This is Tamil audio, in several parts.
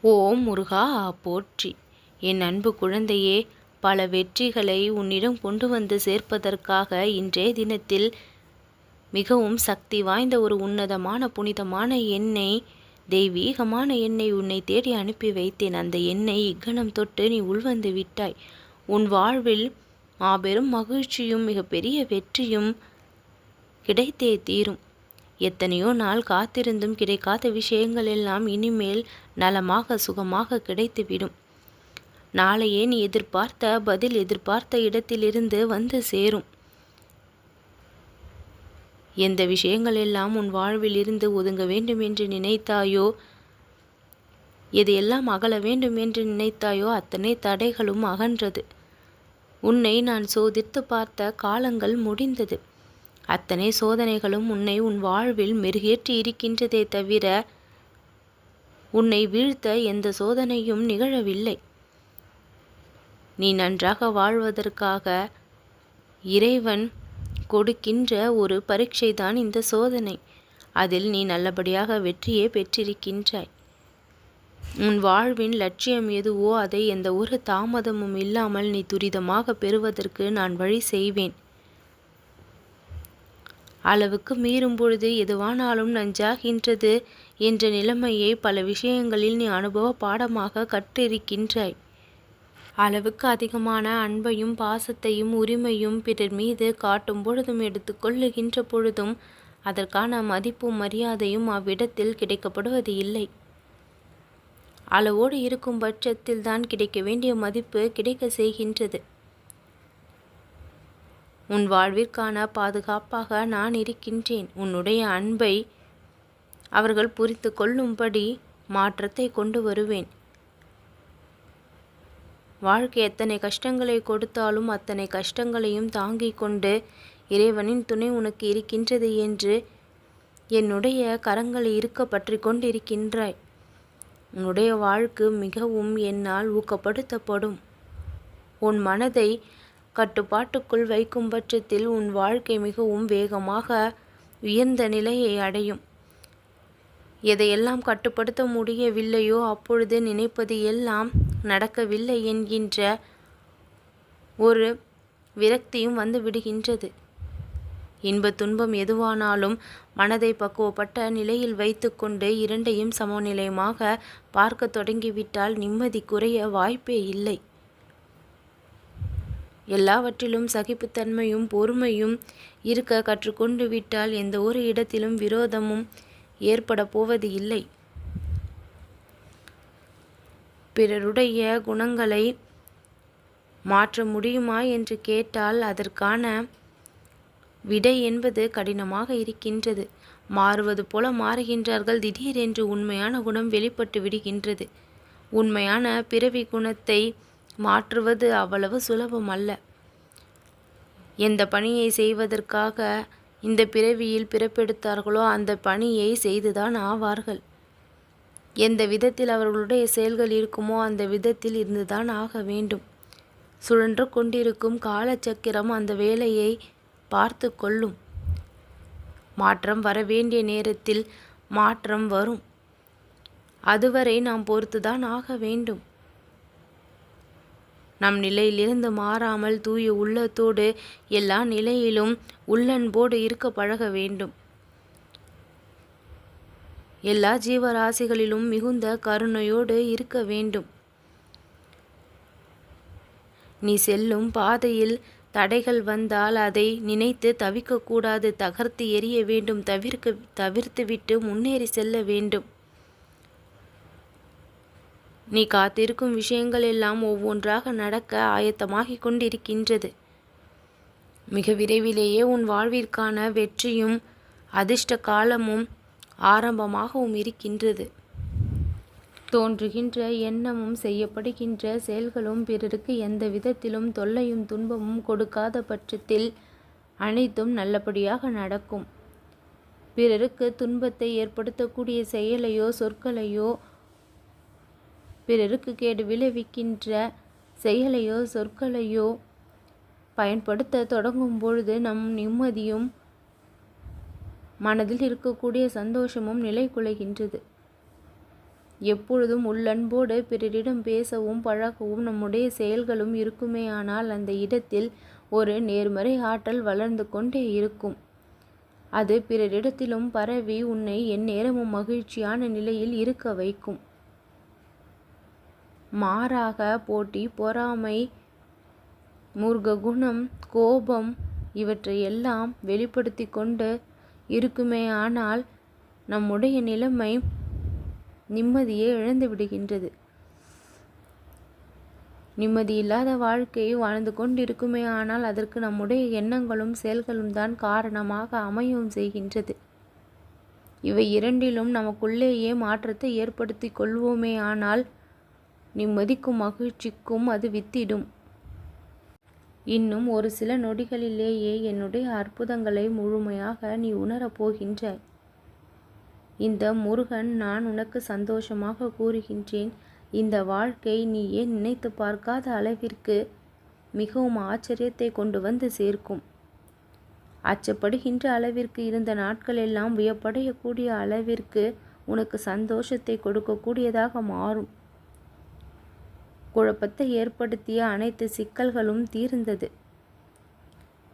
ஓம் முருகா போற்றி. என் அன்பு குழந்தையே, பல வெற்றிகளை உன்னிடம் கொண்டு வந்து சேர்ப்பதற்காக இன்றைய தினத்தில் மிகவும் சக்தி வாய்ந்த ஒரு உன்னதமான புனிதமான எண்ணெய், தெய்வீகமான எண்ணெய் உன்னை தேடி அனுப்பி வைத்தேன். அந்த எண்ணெய் இக்கணம் தொட்டு நீ உள்வந்து விட்டாய். உன் வாழ்வில் மாபெரும் மகிழ்ச்சியும் மிகப்பெரிய வெற்றியும் கிடைத்தே தீரும். எத்தனையோ நாள் காத்திருந்தும் கிடைக்காத விஷயங்கள் எல்லாம் இனிமேல் நலமாக சுகமாக கிடைத்துவிடும். நாளையே நீ எதிர்பார்த்த பதில் எதிர்பார்த்த இடத்திலிருந்து வந்து சேரும். எந்த விஷயங்கள் எல்லாம் உன் வாழ்வில் இருந்து ஒதுங்க வேண்டும் என்று நினைத்தாயோ, எதையெல்லாம் அகல வேண்டும் என்று நினைத்தாயோ அத்தனை தடைகளும் அகன்றது. உன்னை நான் சோதித்து பார்த்த காலங்கள் முடிந்தது. அத்தனை சோதனைகளும் உன்னை உன் வாழ்வில் மெருகேற்றி இருக்கின்றதே தவிர உன்னை வீழ்த்த எந்த சோதனையும் நிகழவில்லை. நீ நன்றாக வாழ்வதற்காக இறைவன் கொடுக்கின்ற ஒரு பரீட்சை தான் இந்த சோதனை. அதில் நீ நல்லபடியாக வெற்றியே பெற்றிருக்கின்றாய். உன் வாழ்வின் லட்சியம் எதுவோ அதை எந்த ஒரு தாமதமும் இல்லாமல் நீ துரிதமாக பெறுவதற்கு நான் வழி செய்வேன். அளவுக்கு மீறும் பொழுது எதுவானாலும் நஞ்சாகின்றது என்ற நிலைமையை பல விஷயங்களில் நீ அனுபவ பாடமாக கற்றிருக்கின்றாய். அளவுக்கு அதிகமான அன்பையும் பாசத்தையும் உரிமையும் பிறர் மீது காட்டும் பொழுதும் எடுத்துக்கொள்ளுகின்ற பொழுதும் அதற்கான மதிப்பும் மரியாதையும் அவ்விடத்தில் கிடைக்கப்படுவது இல்லை. அளவோடு இருக்கும் பட்சத்தில் தான் கிடைக்க வேண்டிய மதிப்பு கிடைக்க செய்கின்றது. உன் வாழ்விற்கான பாதுகாப்பாக நான் இருக்கின்றேன். உன்னுடைய அன்பை அவர்கள் புரிந்து கொள்ளும்படி மாற்றத்தை கொண்டு வருவேன். வாழ்க்கை எத்தனை கஷ்டங்களை கொடுத்தாலும் அத்தனை கஷ்டங்களையும் தாங்கிக் கொண்டு இறைவனின் துணை உனக்கு இருக்கின்றது என்று என்னுடைய கரங்களை இருக்க பற்றி கொண்டிருக்கின்றாய். உன்னுடைய வாழ்க்கை மிகவும் என்னால் ஊக்கப்படுத்தப்படும். உன் மனதை கட்டுப்பாட்டுக்குள் வைக்கும் பட்சத்தில் உன் வாழ்க்கை மிகவும் வேகமாக உயர்ந்த நிலையை அடையும். எதையெல்லாம் கட்டுப்படுத்த முடியவில்லையோ அப்பொழுது நினைப்பது எல்லாம் நடக்கவில்லை என்கின்ற ஒரு விரக்தியும் வந்து விடுகின்றது. இன்ப துன்பம் எதுவானாலும் மனதை பக்குவப்பட்ட நிலையில் வைத்துக்கொண்டு இரண்டையும் சமநிலையமாக பார்க்க தொடங்கிவிட்டால் நிம்மதி குறைய வாய்ப்பே இல்லை. எல்லாவற்றிலும் சகிப்புத்தன்மையும் பொறுமையும் இருக்க கற்றுக்கொண்டு விட்டால் எந்த ஒரு இடத்திலும் விரோதமும் ஏற்பட போவது இல்லை. பிறருடைய குணங்களை மாற்ற முடியுமா என்று கேட்டால் அதற்கான விடை என்பது கடினமாக இருக்கின்றது. மாறுவது போல மாறுகின்றார்கள். திடீரென்று உண்மையான குணம் வெளிப்பட்டு விடுகின்றது. உண்மையான பிறவி குணத்தை மாற்றுவது அவ்வளவு சுலபம் அல்ல. எந்த பணியை செய்வதற்காக இந்த பிறவியில் பிறப்பெடுத்தார்களோ அந்த பணியை செய்துதான் ஆவார்கள். எந்த விதத்தில் அவர்களுடைய செயல்கள் இருக்குமோ அந்த விதத்தில் இருந்துதான் ஆக வேண்டும். சுழன்று கொண்டிருக்கும் காலச்சக்கரம் அந்த வேலையை பார்த்து கொள்ளும். மாற்றம் வர வேண்டிய நேரத்தில் மாற்றம் வரும். அதுவரை நாம் பொறுத்துதான் ஆக வேண்டும். நம் நிலையிலிருந்து மாறாமல் தூய உள்ளத்தோடு எல்லா நிலையிலும் உள்ளன்போடு இருக்க பழக வேண்டும். எல்லா ஜீவராசிகளிலும் மிகுந்த கருணையோடு இருக்க வேண்டும். நீ செல்லும் பாதையில் தடைகள் வந்தால் அதை நினைத்து தவிக்கக்கூடாது. தகர்த்து எறிய வேண்டும். தவிர்த்துவிட்டு முன்னேறி செல்ல வேண்டும். நீ காத்திருக்கும் விஷயங்கள் எல்லாம் ஒவ்வொன்றாக நடக்க ஆயத்தமாகிக் கொண்டிருக்கின்றது. மிக விரைவிலேயே உன் வாழ்விற்கான வெற்றியும் அதிர்ஷ்ட காலமும் ஆரம்பமாகவும் இருக்கின்றது. தோன்றுகின்ற எண்ணமும் செய்யப்படுகின்ற செயல்களும் பிறருக்கு எந்த விதத்திலும் தொல்லையும் துன்பமும் கொடுக்காத பட்சத்தில் அனைத்தும் நல்லபடியாக நடக்கும். பிறருக்கு துன்பத்தை ஏற்படுத்தக்கூடிய செயலையோ சொற்களையோ பிறருக்கு கேடு விளைவிக்கின்ற செயலையோ சொற்களையோ பயன்படுத்த தொடங்கும் பொழுது நம் நிம்மதியும் மனதில் இருக்கக்கூடிய சந்தோஷமும் நிலை குலைகின்றது. எப்பொழுதும் உள்ளன்போடு பிறரிடம் பேசவும் பழகவும் நம்முடைய செயல்களும் இருக்குமேயானால் அந்த இடத்தில் ஒரு நேர்மறை ஆற்றல் வளர்ந்து கொண்டே இருக்கும். அது பிறரிடத்திலும் பரவி உன்னை எந்நேரமும் மகிழ்ச்சியான நிலையில் இருக்க வைக்கும். மாறாக போட்டி, பொறாமை, மூர்க்க குணம், கோபம் இவற்றையெல்லாம் வெளிப்படுத்தி கொண்டு இருக்குமேயானால் நம்முடைய நிலைமை நிம்மதியை இழந்து விடுகின்றது. நிம்மதியில்லாத வாழ்க்கையை வாழ்ந்து கொண்டிருக்குமே ஆனால் அதற்கு நம்முடைய எண்ணங்களும் செயல்களும் தான் காரணமாக அமையவும் செய்கின்றது. இவை இரண்டிலும் நமக்குள்ளேயே மாற்றத்தை ஏற்படுத்தி கொள்வோமே ஆனால் நிம்மதிக்கும் மகிழ்ச்சிக்கும் அது வித்திடும். இன்னும் ஒரு சில நொடிகளிலேயே என்னுடைய அற்புதங்களை முழுமையாக நீ உணரப் போகின்றாய். இந்த முருகன் நான் உனக்கு சந்தோஷமாக கூறுகின்றேன். இந்த வாழ்க்கை நீ ஏன் நினைத்து பார்க்காத அளவிற்கு மிகவும் ஆச்சரியத்தை கொண்டு வந்து சேர்க்கும். அச்சப்படுகின்ற அளவிற்கு இருந்த நாட்கள் எல்லாம் வியப்படையக்கூடிய அளவிற்கு உனக்கு சந்தோஷத்தை கொடுக்கக்கூடியதாக மாறும். குழப்பத்தை ஏற்படுத்திய அனைத்து சிக்கல்களும் தீர்ந்தது.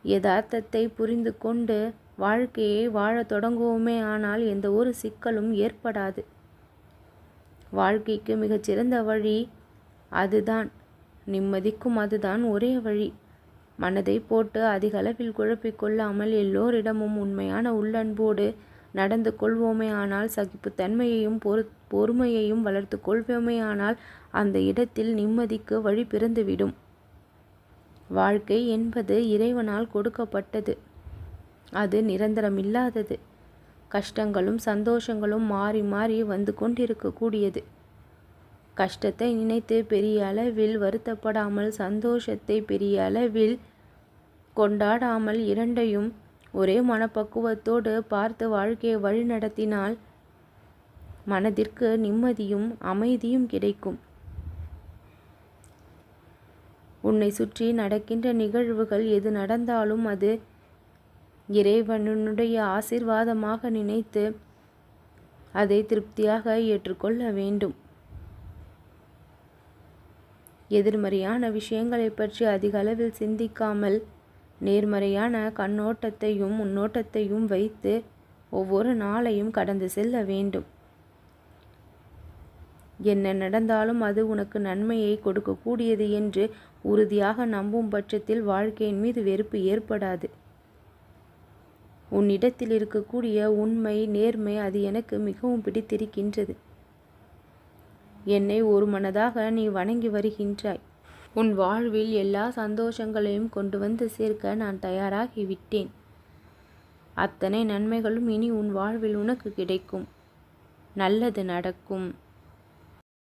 யதார்த்தத்தை புரிந்து கொண்டு வாழ்க்கையை வாழத் தொடங்குவோமே ஆனால் எந்த ஒரு சிக்கலும் ஏற்படாது. வாழ்க்கைக்கு மிகச்சிறந்த வழி அதுதான். நிம்மதிக்கும் அதுதான் ஒரே வழி. மனதை போட்டு அதிக அளவில் குழப்பிக்கொள்ளாமல் எல்லோரிடமும் உண்மையான உள்ளன்போடு நடந்து கொள்வோமே ஆனால் சகிப்புத்தன்மையையும் பொறுமையையும் வளர்த்து கொள்வோமே ஆனால் அந்த இடத்தில் நிம்மதிக்கு வழி பிறந்துவிடும். வாழ்க்கை என்பது இறைவனால் கொடுக்கப்பட்டது. அது நிரந்தரமில்லாதது. கஷ்டங்களும் சந்தோஷங்களும் மாறி மாறி வந்து கொண்டிருக்கக்கூடியது. கஷ்டத்தை நினைத்து பெரிய அளவில் வருத்தப்படாமல் சந்தோஷத்தை பெரிய அளவில் கொண்டாடாமல் இரண்டையும் ஒரே மனப்பக்குவத்தோடு பார்த்து வாழ்க்கையை வழிநடத்தினால் மனதிற்கு நிம்மதியும் அமைதியும் கிடைக்கும். உன்னை சுற்றி நடக்கின்ற நிகழ்வுகள் எது நடந்தாலும் அது இறைவனுடைய ஆசீர்வாதமாக நினைத்து அதை திருப்தியாக ஏற்றுக்கொள்ள வேண்டும். எதிர்மறையான விஷயங்களை பற்றி அதிக அளவில் சிந்திக்காமல் நேர்மறையான கண்ணோட்டத்தையும் முன்னோட்டத்தையும் வைத்து ஒவ்வொரு நாளையும் கடந்து செல்ல வேண்டும். என்ன நடந்தாலும் அது உனக்கு நன்மையை கொடுக்கக்கூடியது என்று உறுதியாக நம்பும் பட்சத்தில் வாழ்க்கையின் மீது வெறுப்பு ஏற்படாது. உன்னிடத்தில் இருக்கக்கூடிய உண்மை, நேர்மை அது எனக்கு மிகவும் பிடித்திருக்கின்றது. என்னை ஒரு மனதாக நீ வணங்கி வருகின்றாய். உன் வாழ்வில் எல்லா சந்தோஷங்களையும் கொண்டு வந்து சேர்க்க நான் தயாராகி விட்டேன். அத்தனை நன்மைகளும் இனி உன் வாழ்வில் உனக்கு கிடைக்கும். நல்லது நடக்கும்.